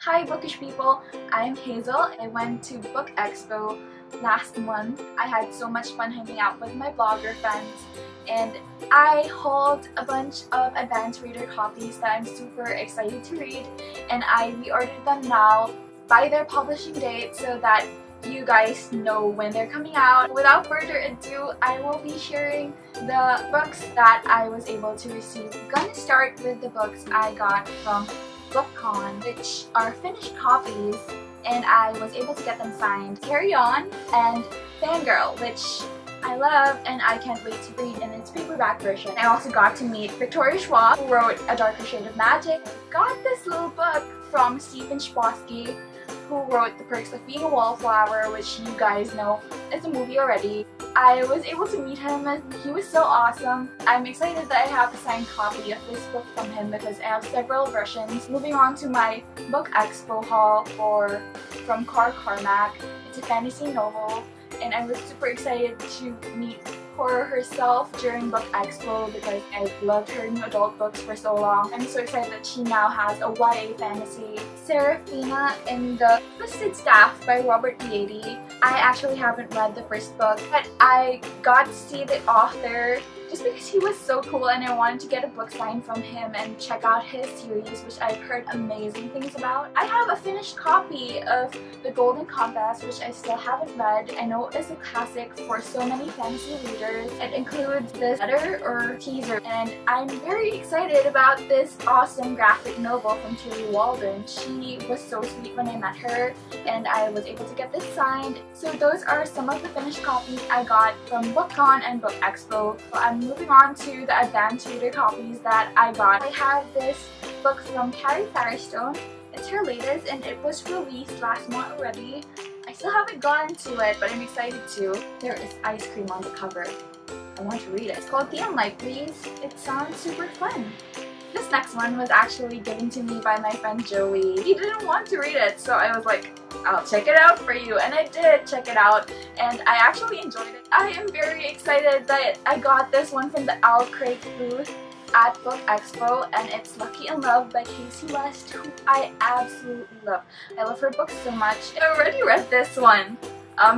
Hi bookish people, I'm Hazel. I went to BookExpo last month. I had so much fun hanging out with my blogger friends, and I hold a bunch of advanced reader copies that I'm super excited to read, and I reordered them now by their publishing date so that you guys know when they're coming out. Without further ado, I will be sharing the books that I was able to receive. I'm gonna start with the books I got from BookCon, which are finished copies, and I was able to get them signed. Carry On and Fangirl, which I love and I can't wait to read in its paperback version. I also got to meet Victoria Schwab, who wrote A Darker Shade of Magic. Got this little book from Stephen Chbosky, who wrote The Perks of Being a Wallflower, which you guys know is a movie already. I was able to meet him and he was so awesome. I'm excited that I have a signed copy of this book from him because I have several versions. Moving on to my BookExpo haul from Carmack. It's a fantasy novel, and I was super excited to meet Cora herself during BookExpo because I've loved her new adult books for so long. I'm so excited that she now has a YA fantasy. Serafina in the Twisted Staff by Robert Beatty. I actually haven't read the first book, but I got to see the author just because he was so cool and I wanted to get a book signed from him and check out his series, which I've heard amazing things about. I have a finished copy of The Golden Compass, which I still haven't read. I know it's a classic for so many fantasy readers. It includes this letter or teaser, and I'm very excited about this awesome graphic novel from Tilly Walden. She was so sweet when I met her, and I was able to get this signed. So those are some of the finished copies I got from BookCon and BookExpo. I'm moving on to the advanced reader copies that I got. I have this book from Carrie Firestone. It's her latest and it was released last month already. I still haven't gotten to it, but I'm excited to. There is ice cream on the cover. I want to read it. It's called The Unlikelies. It sounds super fun. This next one was actually given to me by my friend Joey. He didn't want to read it, so I was like, I'll check it out for you, and I did check it out and I actually enjoyed it. I am very excited that I got this one from the Al Craig booth at BookExpo, and it's Lucky in Love by Casey West, who I absolutely love. I love her books so much. I already read this one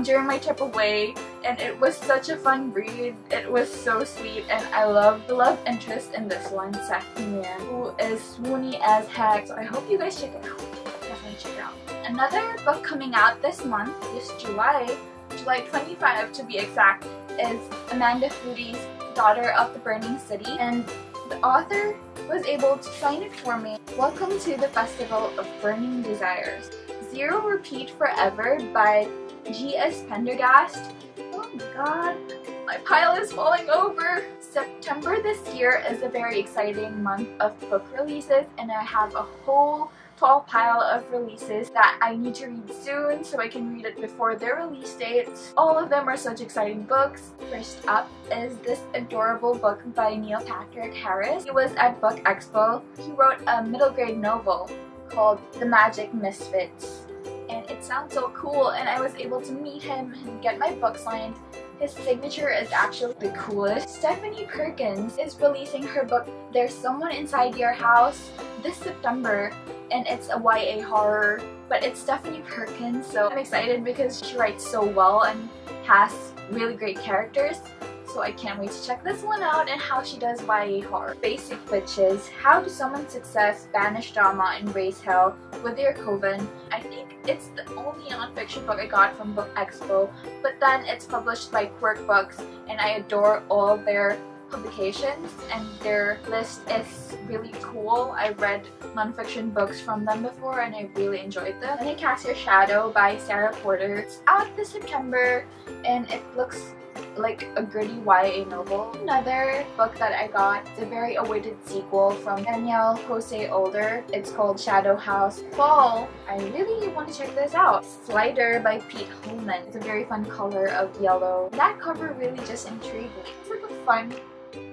during my trip away, and it was such a fun read. It was so sweet, and I love the love interest in this one, Seth Meehan, who is swoony as heck. So I hope you guys check it out. Definitely check it out. Another book coming out this month, this July 25 to be exact, is Amanda Foody's Daughter of the Burning City, and the author was able to sign it for me. Welcome to the Festival of Burning Desires. Zero Repeat Forever by G.S. Pendergast. Oh my god, my pile is falling over! September this year is a very exciting month of book releases, and I have a whole tall pile of releases that I need to read soon so I can read it before their release dates. All of them are such exciting books. First up is this adorable book by Neil Patrick Harris. He was at BookExpo. He wrote a middle grade novel called The Magic Misfits, and it sounds so cool, and I was able to meet him and get my book signed. His signature is actually the coolest. Stephanie Perkins is releasing her book There's Someone Inside Your House this September, and it's a YA horror, but it's Stephanie Perkins, so I'm excited because she writes so well and has really great characters. So I can't wait to check this one out and how she does YA horror. Basic Bitches, How to Summon Success, Banish Drama, and Raise Hell with their Coven. I think it's the only nonfiction book I got from BookExpo, but then it's published by Quirk Books, and I adore all their publications, and their list is really cool. I've read nonfiction books from them before and I really enjoyed them. Then I Cast Your Shadow by Sarah Porter. It's out this September and it looks like a gritty YA novel. Another book that I got is a very awaited sequel from Danielle Jose Older. It's called Shadow House Fall. I really want to check this out. Slider by Pete Holman. It's a very fun color of yellow. That cover really just intrigued me. It's like a fun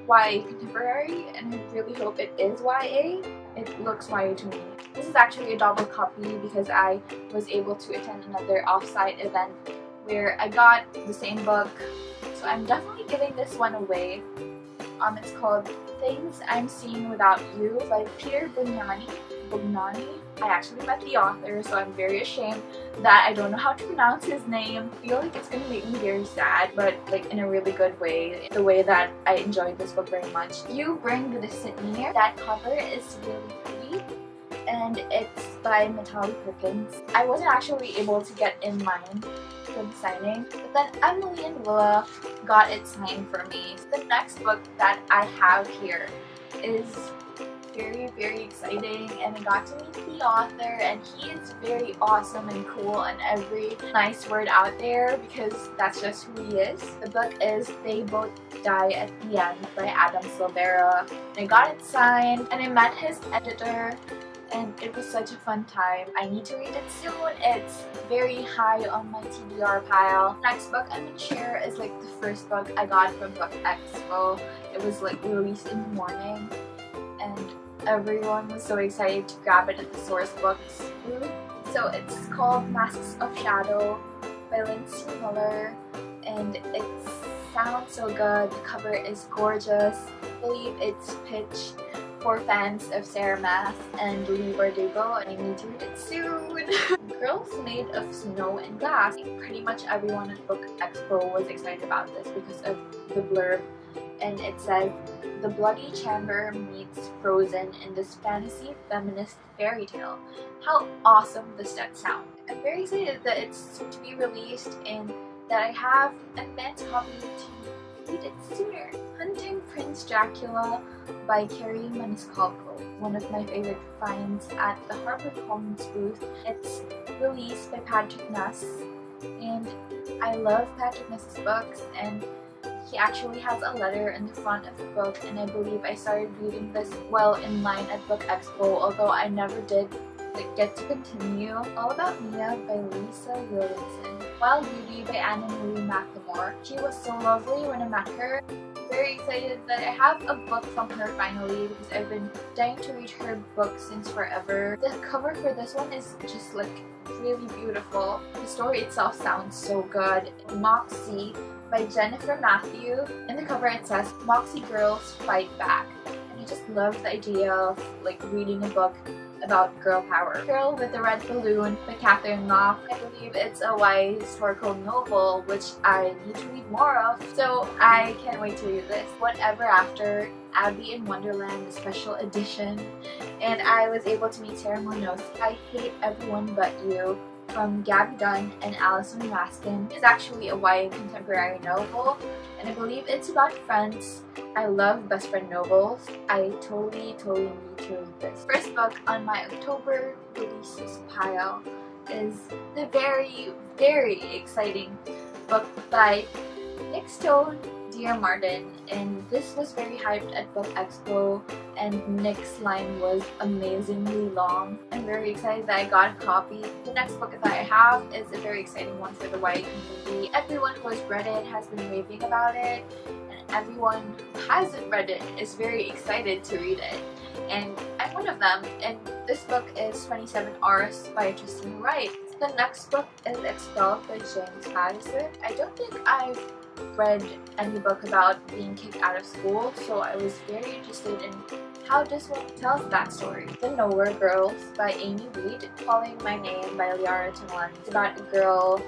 YA contemporary, and I really hope it is YA. It looks YA to me. This is actually a double copy because I was able to attend another off-site event where I got the same book. So I'm definitely giving this one away. It's called Things I'm Seeing Without You by Peter Bugnani. Bugnani. I actually met the author, so I'm very ashamed that I don't know how to pronounce his name. I feel like it's gonna make me very sad, but like in a really good way. The way that I enjoyed this book very much. You Bring the Sydney. That cover is really pretty, and it's by Natalie Perkins. I wasn't actually able to get in mine for the signing, but then Emily and Willa got it signed for me. So the next book that I have here is very exciting, and I got to meet the author, and he is very awesome and cool and every nice word out there, because that's just who he is. The book is They Both Die at the End by Adam Silvera. I got it signed and I met his editor, and it was such a fun time. I need to read it soon. It's very high on my TBR pile. Next book I'm gonna share is like the first book I got from BookExpo. It was like released in the morning, and everyone was so excited to grab it at the source books booth. So it's called Masks of Shadow by Lindsay Miller, and it sounds so good. The cover is gorgeous. I believe it's pitched for fans of Sarah Maas and Lee Bardugo, and I need to read it soon. Girls Made of Snow and Glass. Pretty much everyone at BookExpo was excited about this because of the blurb, and it says, "The Bloody Chamber meets Frozen in this fantasy feminist fairy tale." How awesome does that sound? I'm very excited that it's soon to be released and that I have an advance copy to read it sooner. Hunting Prince Dracula by Carrie Maniscalco, one of my favorite finds at the HarperCollins booth. It's released by Patrick Ness, and I love Patrick Ness's books, and he actually has a letter in the front of the book, and I believe I started reading this well in line at BookExpo, although I never did get to continue. All About Mia by Lisa Williamson. Wild Beauty by Anna Marie McLemore. She was so lovely when I met her. Very excited that I have a book from her finally, because I've been dying to read her book since forever. The cover for this one is just like really beautiful. The story itself sounds so good. Moxie by Jennifer Matthew. In the cover it says, "Moxie Girls Fight Back." And I just love the idea of like reading a book about girl power. Girl with the Red Balloon by Catherine Mock. I believe it's a YA historical novel, which I need to read more of, so I can't wait to read this. Whatever After, Abby in Wonderland, the special edition, and I was able to meet Sarah Munoz. I Hate Everyone But You from Gabby Dunn and Alison Raskin. It's actually a YA contemporary novel, and I believe it's about friends. I love best friend novels. I totally need to read this. First book on my October releases pile is the very exciting book by Nick Stone, Dear Martin, and this was very hyped at BookExpo, and Nick's line was amazingly long. I'm very excited that I got a copy. The next book that I have is a very exciting one for the YA community. Everyone who has read it has been raving about it, and everyone who hasn't read it is very excited to read it, and I'm one of them. And this book is 27 Hours by Tristina Wright. The next book is Expelled by James Patterson. I don't think I've read any book about being kicked out of school, so I was very interested in how this one tells that story. The Nowhere Girls by Amy Reed. Calling My Name by Liara Taman. It's about a girl,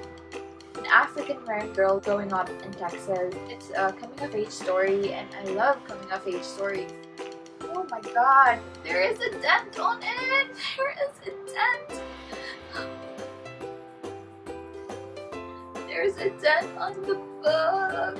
an African-American girl growing up in Texas. It's a coming-of-age story, and I love coming-of-age stories. Oh my god, there is a dent on it! There is a dent! There's a dent on the book!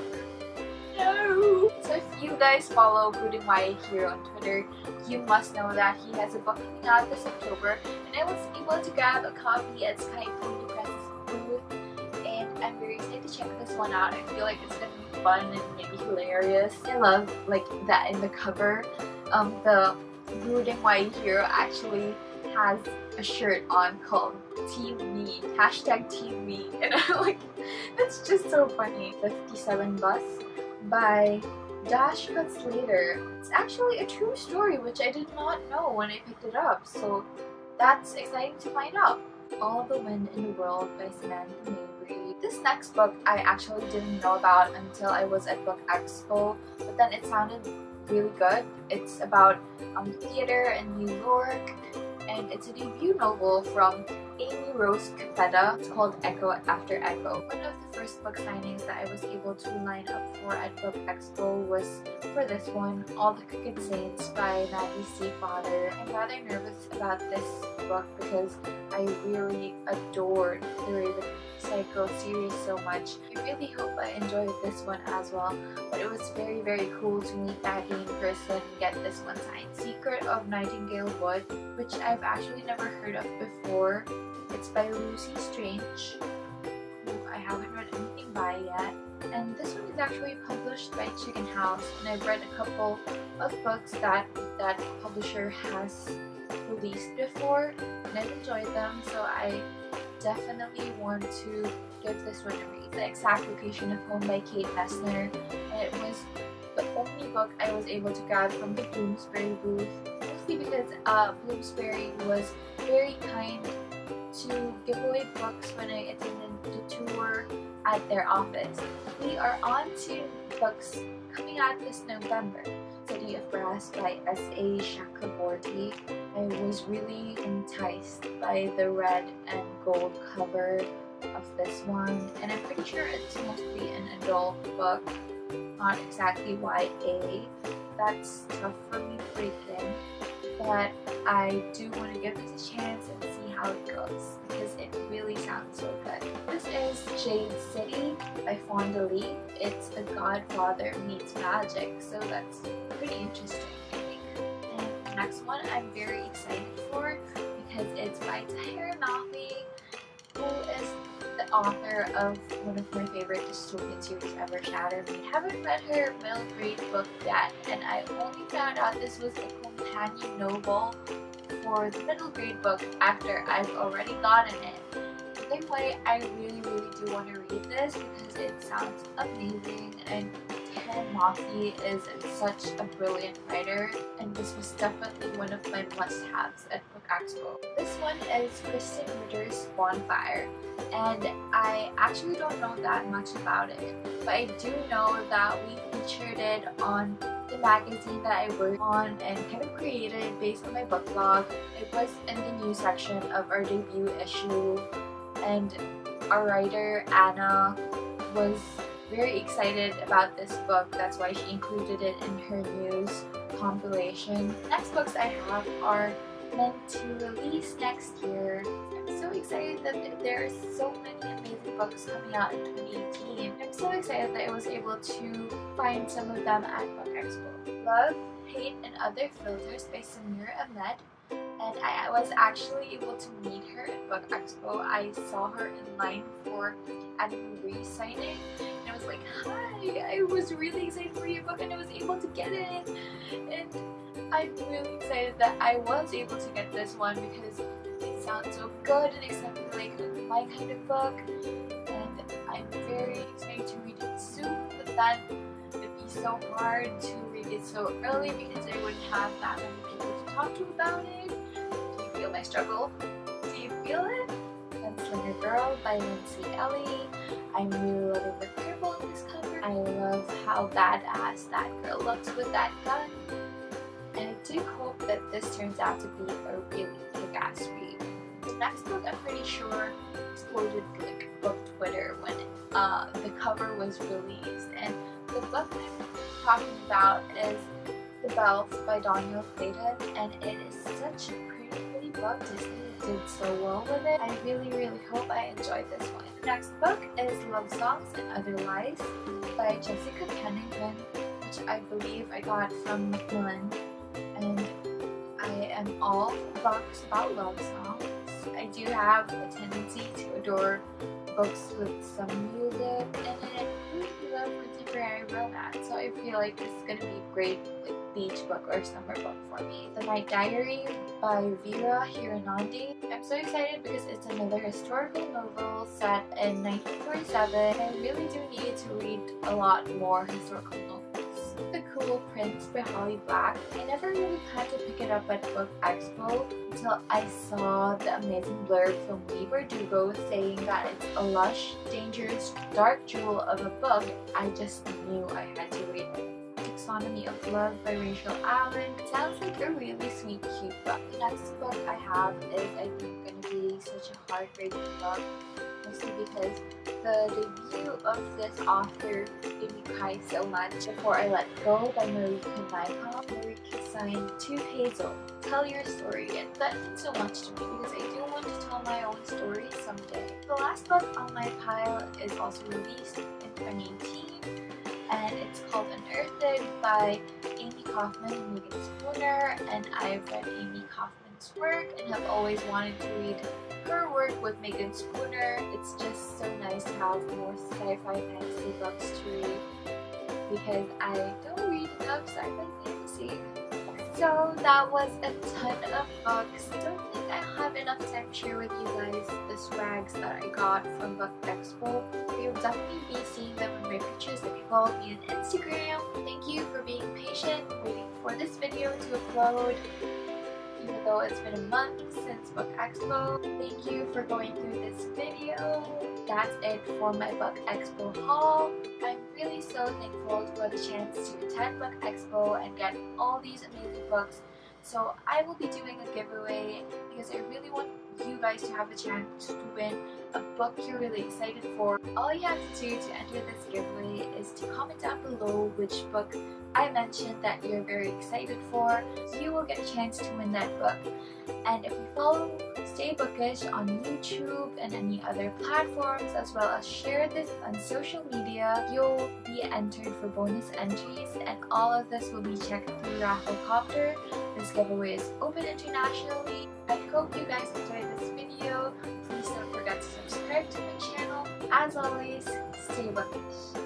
No! So if you guys follow Brooding YA Hero on Twitter, you must know that he has a book coming out this October, and I was able to grab a copy at Sky Pony Press's booth, and I'm very excited to check this one out. I feel like it's gonna be fun and maybe hilarious. I love like that in the cover. The Brooding YA Hero actually has a shirt on called Team Me, #Team Me, and I'm like, that's just so funny. 57 Bus by Dash Cuts Later. It's actually a true story, which I did not know when I picked it up, so that's exciting to find out. All the Wind in the World by Samantha Mabry. This next book I actually didn't know about until I was at BookExpo, but then it sounded really good. It's about theater in New York, and it's a debut novel from Amy Rose Capetta. It's called Echo After Echo. One of the first book signings that I was able to line up for at BookExpo was for this one, All the Crooked Saints by Maggie Stiefvater. I'm rather nervous about this book because I really adored the Raven Cycle series so much. I really hope I enjoyed this one as well, but it was very cool to meet Maggie in person and get this one signed. Secret of Nightingale Wood, which I've actually never heard of before. It's by Lucy Strange, who I haven't read anything by yet. And this one is actually published by Chicken House, and I've read a couple of books that publisher has released before, and I've enjoyed them, so I definitely want to give this one a read. The Exact Location of Home by Kate Messner, and it was the only book I was able to grab from the Bloomsbury booth, mostly because Bloomsbury was very kind to give away books when I attended the tour at their office. We are on to books coming out this November. City of Brass by S.A. Chakraborty. I was really enticed by the red and gold cover of this one, and I'm pretty sure it's mostly an adult book, not exactly YA. That's tough for me to break in, but I do want to give this a chance and see how it goes because it really sounds so good. This is Jade City by Fonda Lee. It's The Godfather meets magic, so that's pretty interesting, I think. And the next one I'm very excited for because it's by Tahira Mafi, who is the author of one of my favorite dystopian series ever, Shatter Me. I haven't read her middle grade book yet, and I only found out this was a companion novel for the middle grade book after I've already gotten it. Either way, I really do want to read this because it sounds amazing, and Tahira Mafi is such a brilliant writer, and this was definitely one of my must-haves at BookExpo. This one is Kristen Ritter's Bonfire, and I actually don't know that much about it, but I do know that we featured it on the magazine that I work on and kind of created based on my book blog. It was in the news section of our debut issue, and our writer Anna was very excited about this book. That's why she included it in her news compilation. The next books I have are meant to release next year. I'm so excited that there are so many amazing books coming out in 2018. I'm so excited that I was able to find some of them at BookExpo. Love, Hate, and Other Filters by Samira Ahmed. And I was actually able to meet her at BookExpo. I saw her in line for Annie Marie's signing, and I was like, hi, I was really excited for your book and I was able to get it. And I'm really excited that I was able to get this one because it sounds so good and exactly like my kind of book, and I'm very excited to read it soon, but then it'd be so hard to read it so early because I wouldn't have that many people to talk to about it. Do you feel my struggle? Do you feel it? Gunslinger Girl by Lindsay Ellie. I'm really loving the purple in this cover. I love how badass that girl looks with that gun. And I do hope that this turns out to be a really kick-ass read. The next book I'm pretty sure exploded like book Twitter when the cover was released. And the book I'm talking about is The Bells by Daniel Clayton, and it is such a pretty book. Disney did so well with it. I really hope I enjoyed this one. The next book is Love Songs and Other Lies by Jessica Pennington, which I believe I got from Macmillan, and I am all for books about love songs. I do have a tendency to adore books with some music in it. I really love contemporary romance, so I feel like this is going to be a great beach book or summer book for me. The Night Diary by Vera Hiranandi. I'm so excited because it's another historical novel set in 1947. I really do need to read a lot more historical novels. The Cool Prince by Holly Black. I never really planned to pick it up at BookExpo until I saw the amazing blurb from Lee Verdugo saying that it's a lush, dangerous, dark jewel of a book. I just knew I had to read it. It took Taxonomy of Love by Rachel Allen. Sounds like a really sweet, cute book. The next book I have is, I think, going to be such a heartbreaking book, mostly because the debut of this author made me cry so much. Before I Let Go by Marika Naikon. Marika signed to Hazel. Tell your story, and that means so much to me because I do want to tell my own story someday. The last book on my pile is also released in 2018, and it's called Unearthed by Amy Kaufman and Megan Spooner, and I've read Amy Kaufman's work and have always wanted to read her work with Megan Spooner. It's just so nice to have more sci-fi fantasy books to read because I don't read enough sci-fi fantasy. So that was a ton of books. I don't think I have enough time to share with you guys the swags that I got from BookExpo. You'll definitely be seeing them in my pictures if you follow me on Instagram. Thank you for being patient, waiting for this video to upload, even though it's been a month since BookExpo. Thank you for going through this video. That's it for my BookExpo haul. I'm really so thankful for the chance to attend BookExpo and get all these amazing books. So I will be doing a giveaway because I really want you guys to have a chance to win a book you're really excited for. All you have to do to enter this giveaway is to comment down below which book I mentioned that you're very excited for. You will get a chance to win that book. And if you follow Stay Bookish on YouTube and any other platforms, as well as share this on social media, you'll be entered for bonus entries, and all of this will be checked through Rafflecopter. This giveaway is open internationally. I hope you guys enjoyed this video. Please don't forget to subscribe to my channel. As always, stay bookish.